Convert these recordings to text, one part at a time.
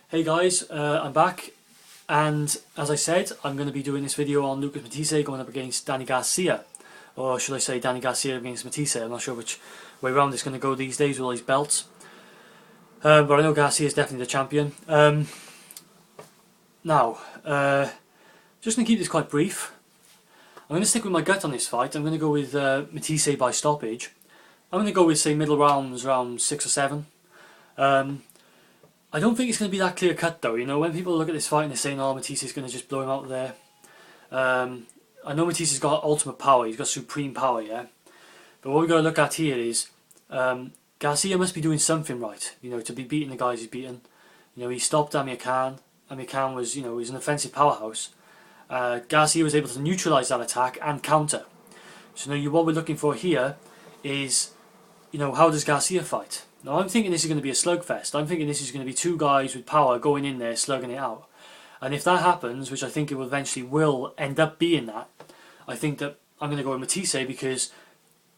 Hey guys, I'm back, and as I said, I'm going to be doing this video on Lucas Matthysse going up against Danny Garcia, or should I say Danny Garcia against Matthysse. I'm not sure which way round it's going to go these days with all these belts, but I know Garcia is definitely the champion. Now, just going to keep this quite brief. I'm going to stick with my gut on this fight. I'm going to go with Matthysse by stoppage. I'm going to go with, say, middle rounds, round 6 or 7. I don't think it's going to be that clear cut though. You know, when people look at this fight and they're saying, "Oh, Matthysse is going to just blow him out there." I know Matthysse has got ultimate power. He's got supreme power, yeah. But what we've got to look at here is Garcia must be doing something right. You know, to be beating the guys he's beaten. You know, he stopped Amir Khan. Amir Khan was, you know, he's an offensive powerhouse. Garcia was able to neutralise that attack and counter. So now what we're looking for here is, you know, how does Garcia fight? Now I'm thinking this is going to be a slugfest. I'm thinking this is going to be two guys with power going in there slugging it out. And if that happens, which I think it will eventually will end up being that, I think that I'm going to go with Matthysse, because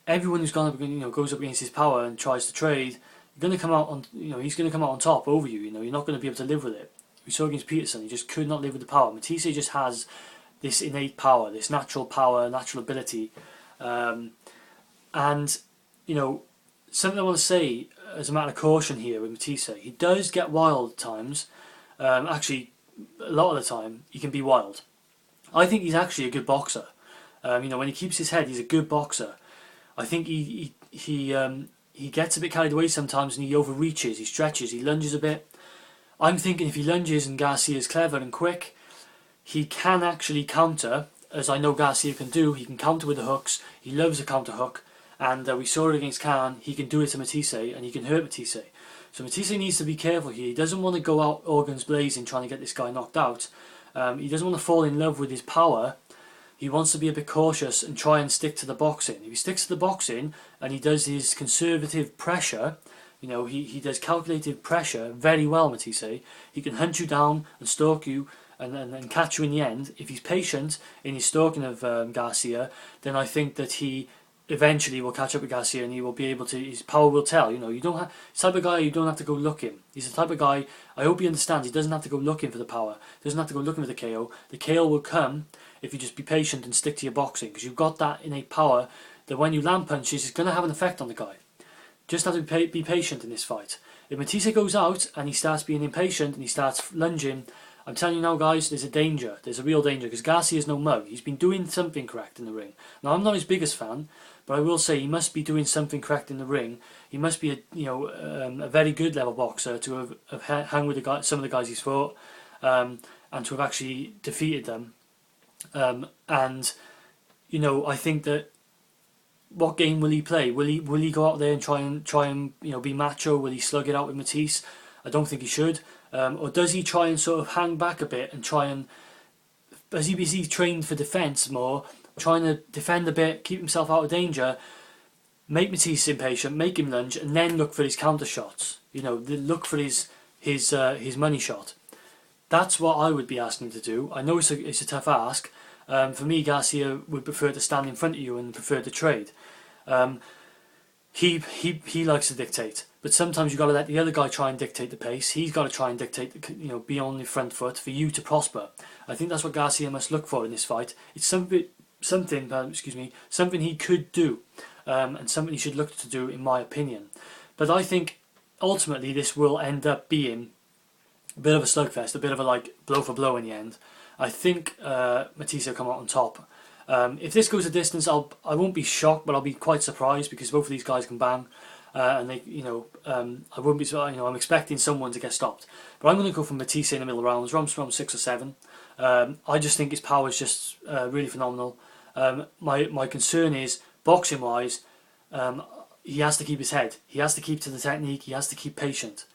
everyone who's gone up, you know, goes up against his power and tries to trade, you're going to come out on, you know, he's going to come out on top over you. You know, you're not going to be able to live with it. We saw against Peterson, he just could not live with the power. Matthysse just has this innate power, this natural power, natural ability, and you know, something I want to say as a matter of caution here with Matthysse, he does get wild at times. Actually, a lot of the time he can be wild. I think he's actually a good boxer. You know, when he keeps his head, he's a good boxer. I think he gets a bit carried away sometimes, and he overreaches, he stretches, he lunges a bit. I'm thinking if he lunges and Garcia is clever and quick, he can actually counter, as I know Garcia can do. He can counter with the hooks. He loves a counter hook. And we saw it against Khan. He can do it to Matthysse, and he can hurt Matthysse. So Matthysse needs to be careful here. He doesn't want to go out organs blazing trying to get this guy knocked out. He doesn't want to fall in love with his power. He wants to be a bit cautious and try and stick to the boxing. If he sticks to the boxing and he does his conservative pressure, you know, he does calculated pressure very well, Matthysse. He can hunt you down and stalk you and catch you in the end. If he's patient in his stalking of Garcia, then I think that he eventually will catch up with Garcia, and he will be able to, his power will tell. You know, you don't have, he's the type of guy you don't have to go looking. He's the type of guy, I hope he understands, he doesn't have to go looking for the power. He doesn't have to go looking for the KO. The KO will come if you just be patient and stick to your boxing, because you've got that innate power that when you land punches, it's going to have an effect on the guy. Just have to be patient in this fight. If Matthysse goes out and he starts being impatient and he starts lunging, I'm telling you now, guys, there's a danger. There's a real danger, because Garcia's no mug. He's been doing something correct in the ring. Now, I'm not his biggest fan, but I will say he must be doing something correct in the ring. He must be a very good level boxer to have hung with some of the guys he's fought, and to have actually defeated them. And you know, I think that, what game will he play? Will he go out there and try and you know, be macho? Will he slug it out with Matthysse? I don't think he should. Or does he try and sort of hang back a bit and try and, is he trained for defence more, trying to defend a bit, keep himself out of danger, make Matthysse impatient, make him lunge, and then look for his counter shots. You know, look for his money shot. That's what I would be asking him to do. I know it's a tough ask. For me, Garcia would prefer to stand in front of you and prefer to trade. He likes to dictate, but sometimes you've got to let the other guy try and dictate the pace. He's got to try and dictate, you know, be on the front foot for you to prosper. I think that's what Garcia must look for in this fight. It's something he could do, and something he should look to do, in my opinion. But I think ultimately this will end up being a bit of a slugfest, a bit of a like blow for blow in the end. I think Matthysse will come out on top. If this goes a distance, I won't be shocked, but I'll be quite surprised, because both of these guys can bang, and they, you know, I wouldn't be, you know, I'm expecting someone to get stopped. But I'm going to go for Matthysse in the middle rounds, round 6 or 7. I just think his power is just really phenomenal. My concern is, boxing wise, he has to keep his head. He has to keep to the technique. He has to keep patient.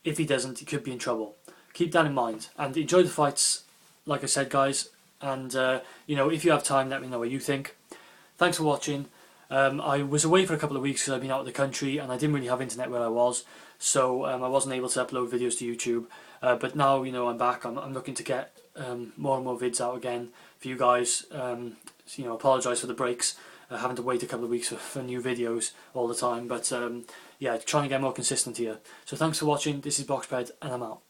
If he doesn't, he could be in trouble. Keep that in mind, and enjoy the fights, like I said, guys. And you know, if you have time, let me know what you think. Thanks for watching. I was away for a couple of weeks because I've been out of the country and I didn't really have internet where I was, so I wasn't able to upload videos to YouTube. But now, you know, I'm back. I'm looking to get more and more vids out again for you guys. You know, apologise for the breaks, having to wait a couple of weeks for new videos all the time. But yeah, trying to get more consistent here. So thanks for watching. This is Boxped, and I'm out.